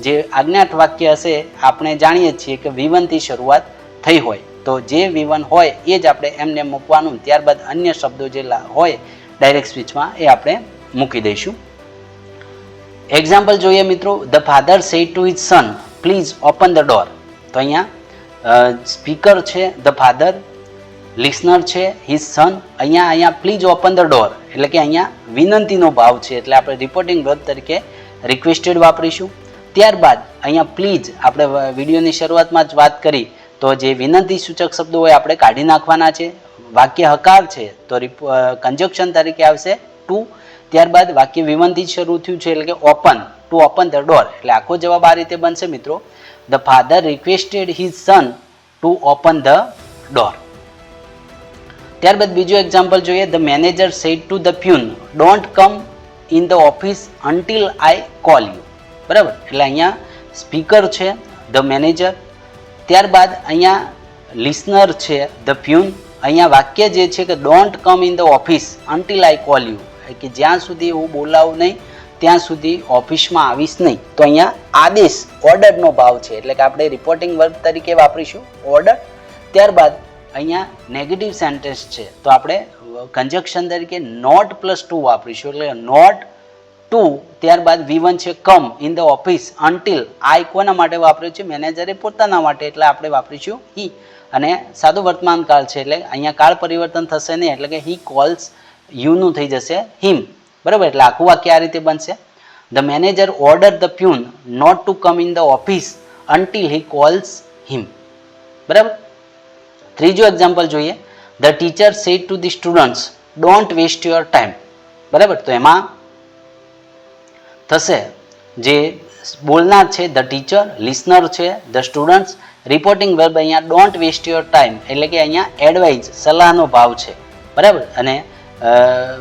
જે આજ્ઞાર્થ વાક્ય હશે આપણે જાણીએ છીએ કે V1 થી શરૂઆત થઈ હોય તો જે V1 હોય એ જ આપણે એમને મૂકવાનું. ત્યારબાદ અન્ય શબ્દો જે હોય ડાયરેક્ટ સ્પીચમાં એ આપણે મૂકી દઈશું. એક્ઝામ્પલ જોઈએ મિત્રો. The father said to his son, please open the door. તો અહીંયા સ્પીકર છે ધ ફાધર, લિસનર છે હિઝ સન. અહીંયા પ્લીઝ ઓપન ધ ડોર એટલે કે અહીંયા વિનંતીનો ભાવ છે એટલે આપણે રિપોર્ટિંગ વર્બ તરીકે રિક્વેસ્ટેડ વાપરીશું. ત્યારબાદ અહીંયા પ્લીઝ આપણે વિડીયોની શરૂઆતમાં જ વાત કરી તો જે વિનંતી સૂચક શબ્દો હોય આપણે કાઢી નાખવાના છે. વાક્ય હકાર છે તો કન્જક્શન તરીકે આવશે ટુ. ત્યારબાદ વાક્ય વિવંતી શરૂ થયું છે એટલે કે open, to open the door, એટલે આખો જવાબ આ રીતે બનશે મિત્રો. The father requested his son to open the door. ત્યારબાદ બીજું એક્ઝામ્પલ જોઈએ. The manager said to the peon don't come in the office until I call you. બરાબર, એટલે અહીંયા સ્પીકર છે ધ મેનેજર, ત્યારબાદ અહીંયા લિસનર છે ધ પ્યુન. અહીંયા વાક્ય જે છે કે don't come in the office until I call you, કે જ્યાં સુધી હું બોલાવું નહીં ત્યાં સુધી ઓફિસમાં આવીશ નહીં. તો અહીંયા આદેશ ઓર્ડરનો ભાવ છે એટલે કે આપણે રિપોર્ટિંગ વર્બ તરીકે વાપરીશું ઓર્ડર. ત્યારબાદ અહીંયા નેગેટિવ સેન્ટેન્સ છે તો આપણે કન્જક્શન તરીકે નોટ પ્લસ ટુ વાપરીશું એટલે નોટ ટુ. ત્યારબાદ V1 છે come in the office until I કોના માટે વાપર્યું છે? મેનેજરે પોતાના માટે, એટલે આપણે વાપરીશું હી. અને સાદું વર્તમાન કાળ છે એટલે અહીંયા કાળ પરિવર્તન થશે નહીં એટલે કે હી કોલ્સ યુનું થઈ જશે હિમ. બરાબર, એટલે આખું વાક્ય આ રીતે બનશે. The manager order the peon not to come in the office until he calls him. બરાબર. ત્રીજું એક્ઝામ્પલ જોઈએ. The teacher said to the students don't waste your time. બરાબર, તો એમાં થશે જે બોલનાર છે ધ ટીચર, લિસનર છે ધ સ્ટુડન્ટ્સ, રિપોર્ટિંગ વર્બ અહીંયા ડોન્ટ વેસ્ટ યોર ટાઈમ એટલે કે અહીંયા એડવાઇઝ સલાહનો ભાવ છે. બરાબર, અને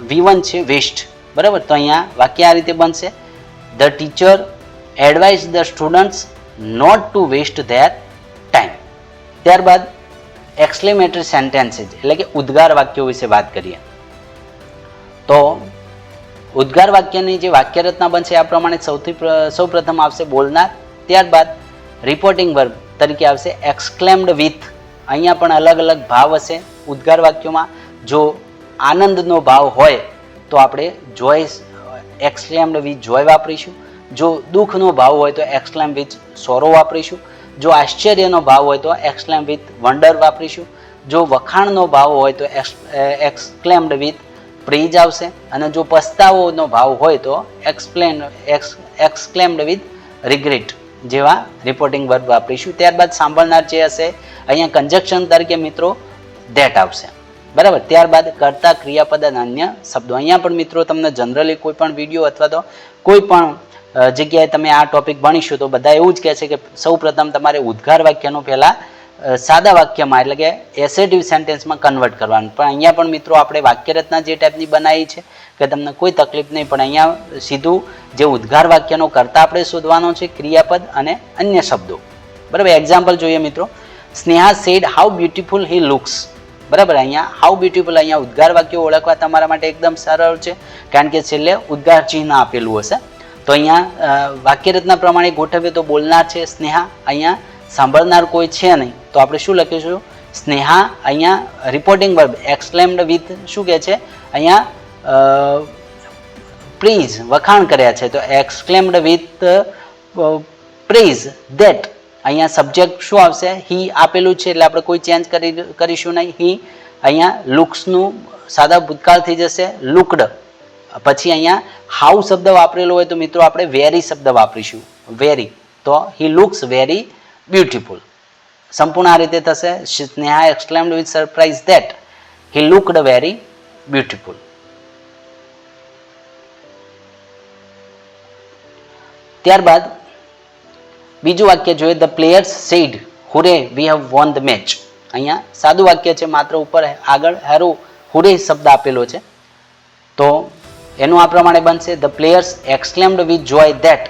V1 છે વેસ્ટ. બરાબર, તો અહીંયા વાક્ય આ રીતે બનશે. The teacher advise the students not to waste their time. ત્યારબાદ એક્સક્લેમેટરી સેન્ટેન્સીસ એટલે કે ઉદ્ગાર વાક્યો વિશે વાત કરીએ તો ઉદ્ગાર વાક્યની જે વાક્ય રચના બનશે આ પ્રમાણે સૌપ્રથમ આવશે બોલનાર, ત્યારબાદ રિપોર્ટિંગ વર્બ તરીકે આવશે એક્સક્લેમ્ડ વિથ. અહીંયા પણ અલગ અલગ ભાવ હશે ઉદ્ગાર વાક્યોમાં. જો આનંદનો ભાવ હોય તો આપણે જોય એક્સક્લેમ્ડ વિથ જોય વાપરીશું. જો દુઃખનો ભાવ હોય તો એક્સક્લેમ વિથ સોરો વાપરીશું. જો આશ્ચર્યનો ભાવ હોય તો એક્સક્લેમ વિથ વન્ડર વાપરીશું. જો વખાણનો ભાવ હોય તો એક્સક્લેમ્ડ વિથ પ્રેઇઝ આવશે. અને જો પસ્તાવોનો ભાવ હોય તો એક્સક્લેમ્ડ વિથ રિગ્રેટ જેવા રિપોર્ટિંગ વર્બ વાપરીશું. ત્યારબાદ સાંભળનાર જે હશે અહીંયા કન્જક્શન તરીકે મિત્રો ધેટ આવશે. બરાબર, ત્યારબાદ કર્તા, ક્રિયાપદ અને અન્ય શબ્દો. અહીંયા પણ મિત્રો તમને જનરલી કોઈ પણ વિડીયો અથવા તો કોઈ પણ જગ્યાએ તમે આ ટોપિક ભણીશું તો બધા એવું જ કહે છે કે સૌ પ્રથમ તમારે ઉદ્ગાર વાક્યનું પહેલાં સાદા વાક્યમાં એટલે કે એસેટિવ સેન્ટેન્સમાં કન્વર્ટ કરવાનું. પણ અહીંયા પણ મિત્રો આપણે વાક્ય રચના જે ટાઈપની બનાવી છે કે તમને કોઈ તકલીફ નહીં, પણ અહીંયા સીધું જે ઉદ્ગાર વાક્યનો કરતા આપણે શોધવાનો છે, ક્રિયાપદ અને અન્ય શબ્દો. બરાબર, એક્ઝામ્પલ જોઈએ મિત્રો. Sneha said how beautiful he looks. બરાબર, અહીંયા હાઉ બ્યુટીફુલ અહીંયા ઉદ્ગાર વાક્યો ઓળખવા તમારા માટે એકદમ સરળ છે કારણ કે છેલ્લે ઉદ્ગાર ચિહ્ન આપેલું હશે. તો અહીંયા વાક્ય રચના પ્રમાણે ગોઠવીએ તો બોલનાર છે સ્નેહા, અહીંયા સાંભળનાર કોઈ છે નહીં તો આપણે શું લખીશું? સ્નેહા. અહીંયા રિપોર્ટિંગ વર્બ એક્સક્લેમ્ડ વિથ શું કહે છે? અહીંયા પ્રેઇઝ વખાણ કર્યા છે તો એક્સક્લેમ્ડ વિથ પ્રેઇઝ ધેટ. અહીંયા સબ્જેક્ટ શું આવશે? હી આપેલું છે એટલે આપણે કોઈ ચેન્જ કરીશું નહીં. હી. અહીંયા લુક્સનું સાદા ભૂતકાળ થઈ જશે લુકડ. પછી અહીંયા હાઉ શબ્દ વાપરેલો હોય તો મિત્રો આપણે વેરી શબ્દ વાપરીશું વેરી. તો હી લુક્સ વેરી બ્યુટીફુલ. સંપૂર્ણ આ રીતે થશે. Sneha exclaimed with surprise that he looked very beautiful. ત્યારબાદ બીજું વાક્ય જોઈએ. The players said hurray we have won the match. અહીંયા સાદું વાક્ય છે, માત્ર ઉપર આગળ હેરો હુરે શબ્દ આપેલો છે તો એનું આ પ્રમાણે બનશે. The players exclaimed with joy that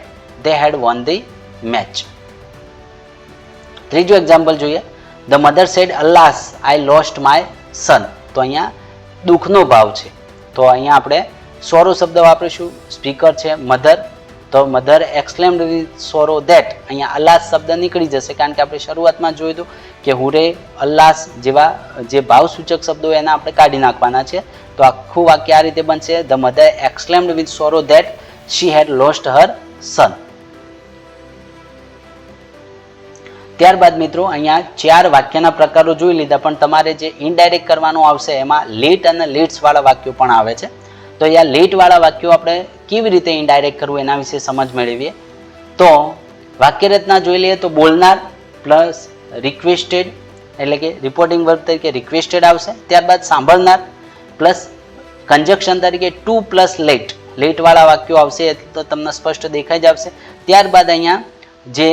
they had won the match. ત્રીજું એક્ઝામ્પલ જોઈએ. The mother said alas I lost my son. તો અહીંયા દુઃખનો ભાવ છે તો અહીંયા આપણે સોરો શબ્દ વાપરીશું. સ્પીકર છે મધર તો mother exclaimed with sorrow that. અહીંયા અલ્લાસ શબ્દ નીકળી જશે કારણ કે આપણે શરૂઆતમાં જોયું હતું કે હુરે અલ્લાસ જેવા જે ભાવસૂચક શબ્દો એના આપણે કાઢી નાખવાના છે. તો આખું વાક્ય આ રીતે બનશે. The mother exclaimed with sorrow that she had lost her son. ત્યારબાદ મિત્રો અહીંયા 4 વાક્યના પ્રકારો જોઈ લીધા, પણ તમારે જે ઇનડાયરેક્ટ કરવાનું આવશે એમાં લેટ અને લેટ્સ વાળા વાક્યો પણ આવે છે. તો અહીંયા લેટ વાળા વાક્યો આપણે કેવી રીતે ઇનડાયરેક્ટ કરવું એના વિશે સમજ મેળવીએ. તો વાક્ય રચના જોઈ લઈએ તો બોલનાર પ્લસ રિક્વેસ્ટેડ એટલે કે રિપોર્ટિંગ વર્બ તરીકે રિક્વેસ્ટેડ આવશે. ત્યારબાદ સાંભળનાર પ્લસ કન્જક્શન તરીકે ટુ પ્લસ લેટ, લેટ વાળા વાક્યો આવશે તો તમને સ્પષ્ટ દેખાઈ જ આવશે. ત્યારબાદ અહીંયા જે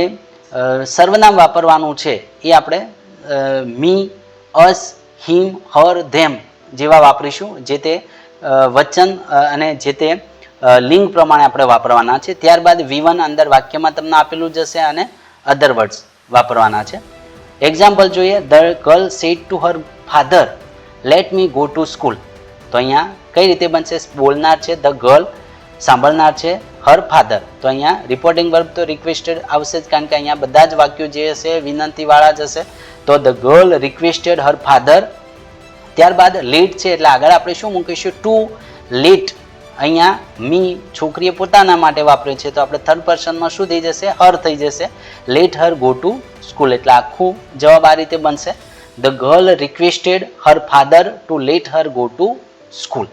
સર્વનામ વાપરવાનું છે એ આપણે મી, અસ, હિમ, હર, ધેમ જેવા વાપરીશું, જે તે વચન અને જે તે લિંગ પ્રમાણે આપણે વાપરવાના છે. ત્યારબાદ V1 અંદર વાક્યમાં તમને આપેલું જશે અને અધર વર્ડ્સ વાપરવાના છે. એક્ઝામ્પલ જોઈએ. The girl sad to her father let me go to school. તો અહીંયા કઈ રીતે બનશે? બોલનાર છે ધ ગર્લ, સાંભળનાર છે હર ફાધર. તો અહીંયા રિપોર્ટિંગ વર્બ તો રિક્વેસ્ટેડ આવશે જ, કારણ કે અહીંયા બધા જ વાક્યો જે હશે વિનંતી વાળા જ હશે. તો the girl requested her father. ત્યારબાદ લેટ છે એટલે આગળ આપણે શું મૂકીશું? To let. અહીંયા મી છોકરીએ પોતાના માટે વાપરે છે તો આપણે થર્ડ પર્સનમાં શું થઈ જશે? હર થઈ જશે. Let her go to school. એટલે આખું જવાબ આ રીતે બનશે. The girl requested her father to let her go to school.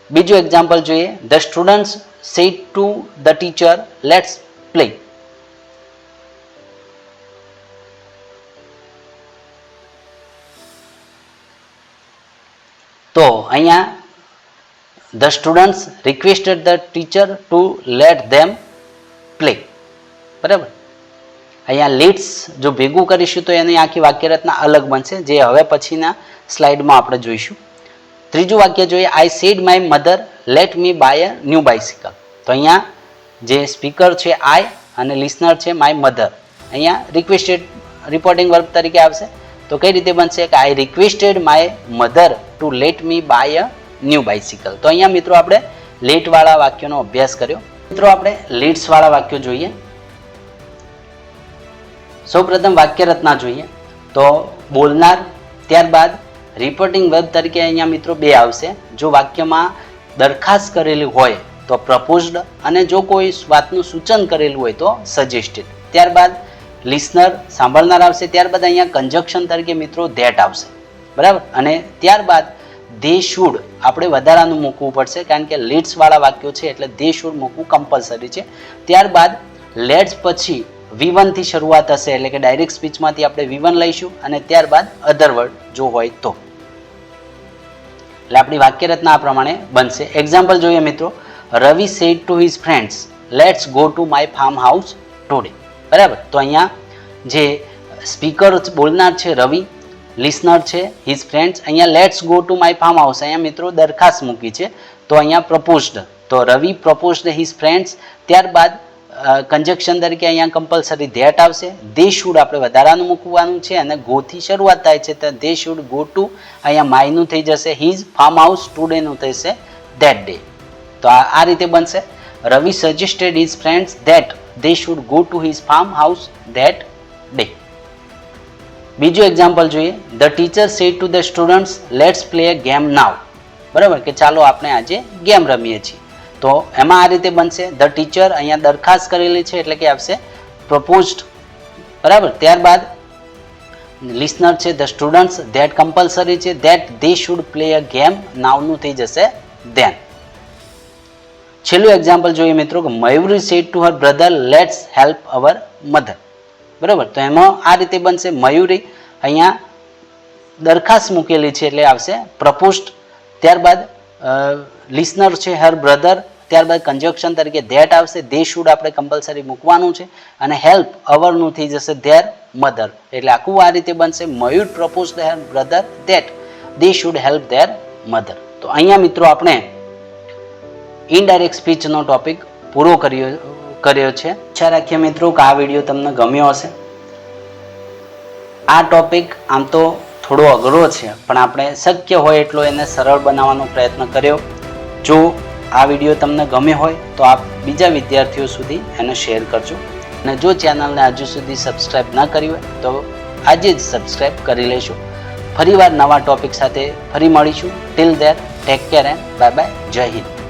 બીજું એક્ઝામ્પલ જોઈએ. The students said to the teacher let's play. તો અહીંયા the students requested the teacher to let them play. બરાબર. અહીંયા લેટ્સ જો ભેગું કરીશું તો એની આખી વાક્ય રચના અલગ બનશે, જે હવે પછીના સ્લાઇડમાં આપણે જોઈશું. ત્રીજું વાક્ય જોઈએ. I said my mother let me buy a new bicycle. તો અહીંયા જે સ્પીકર છે આઈ અને લિસનર છે માય મધર. અહીંયા રિક્વેસ્ટેડ રિપોર્ટિંગ વર્બ તરીકે આવશે. તો કઈ રીતે બનશે કે I requested my mother to let me buy a new bicycle. તો અહીંયા મિત્રો આપણે લેટ વાળા વાક્યોનો અભ્યાસ કર્યો. મિત્રો આપણે લેટ્સ વાળા વાક્યો જોઈએ. સૌપ્રથમ વાક્ય રચના જોઈએ તો બોલનાર, ત્યારબાદ રિપોર્ટિંગ વર્બ તરીકે અહીંયા મિત્રો બે આવશે. જો વાક્યમાં દરખાસ્ત કરેલી હોય તો પ્રપોઝડ, અને જો કોઈ વાતનું સૂચન કરેલું હોય તો સજેસ્ટેડ. ત્યારબાદ લિસનર સાંભળનાર આવશે. ત્યારબાદ અહીંયા કન્જક્શન તરીકે મિત્રો ધેટ આવશે. બરાબર. અને ત્યારબાદ ધે શુડ આપણે વધારાનું મૂકવું પડશે, કારણ કે લેટ્સ વાળા વાક્યો છે એટલે ધે શુડ મૂકવું કમ્પલસરી છે. ત્યારબાદ લેટ્સ પછી V1 થી શરૂઆત હશે, એટલે કે ડાયરેક્ટ સ્પીચમાંથી આપણે V1 લઈશું, અને ત્યારબાદ અધર વર્ડ જો હોય તો. એટલે આપણી વાક્ય રચના આ પ્રમાણે બનશે. એક્ઝામ્પલ જોઈએ મિત્રો. Ravi said to his friends let's go to my farm house today. બરાબર. તો અહીંયા જે સ્પીકર બોલનાર છે રવિ, લિસનર છે હિઝ ફ્રેન્ડ્સ. અહીંયા let's go to my farm house અહીંયા મિત્રો દરખાસ્ત મૂકી છે, તો અહીંયા પ્રપોઝડ. તો રવિ પ્રપોઝડ હિઝ ફ્રેન્ડ્સ. ત્યારબાદ કન્જક્શન તરીકે અહીંયા કમ્પલસરી ધેટ આવશે. દે શુડ આપણે વધારાનું મૂકવાનું છે, અને ગો થી શરૂઆત થાય છે તો દે શુડ ગો ટુ. અહીંયા માયનું થઈ જશે હિઝ ફાર્મ હાઉસ, ટુડેનું થશે ધેટ ડે. તો આ રીતે બનશે. Ravi suggested his friends that they should go to his farm house that day. બીજું એક્ઝામ્પલ જોઈએ. The teacher said to the students let's play a game now. બરાબર, કે ચાલો આપણે આજે ગેમ રમીએ છીએ. તો એમાં આ રીતે બનશે. ધ ટીચર અહીંયા દરખાસ્ત કરેલી છે એટલે કે આવશે પ્રપોઝડ. બરાબર. ત્યારબાદ લિસનર છે ધ સ્ટુડન્ટ્સ, ધેટ કમ્પલસરી છે, that they should play a game, નાવનું થઈ જશે ધેન. છેલ્લું એક્ઝામ્પલ જોઈએ મિત્રો કે Mayuri said to her brother let's help our mother. બરાબર. તો એમાં આ રીતે બનશે. મયુરી અહીંયા દરખાસ્ત મૂકેલી છે એટલે આવશે પ્રપોઝડ. ત્યારબાદ લિસનર છે હર બ્રધર, ત્યારબાદ કન્જક્શન તરીકે ધેટ આવશે. દે શુડ આપણે કમ્પલસરી મૂકવાનું છે, અને હેલ્પ અવરનું થઈ જશે ધેર મધર. એટલે આખું આ રીતે બનશે. Mayur propose her brother that they should help their mother. તો અહીંયા મિત્રો આપણે ઇનડાયરેક્ટ સ્પીચનો ટોપિક પૂરો કર્યો છે. ઈચ્છા રાખીએ મિત્રો કે આ વિડીયો તમને ગમ્યો હશે. આ ટોપિક આમ તો થોડો અઘરો છે, પણ આપણે શક્ય હોય એટલો એને સરળ બનાવવાનો પ્રયત્ન કર્યો. જો આ વિડીયો તમને ગમે હોય તો આપ બીજા વિદ્યાર્થીઓ સુધી એને શેર કરજો, અને જો ચેનલને હજુ સુધી સબસ્ક્રાઈબ ન કરી હોય તો આજે જ સબસ્ક્રાઈબ કરી લેશો. ફરીવાર નવા ટોપિક સાથે ફરી મળીશું. Till there take care and bye bye. જય હિન્દ.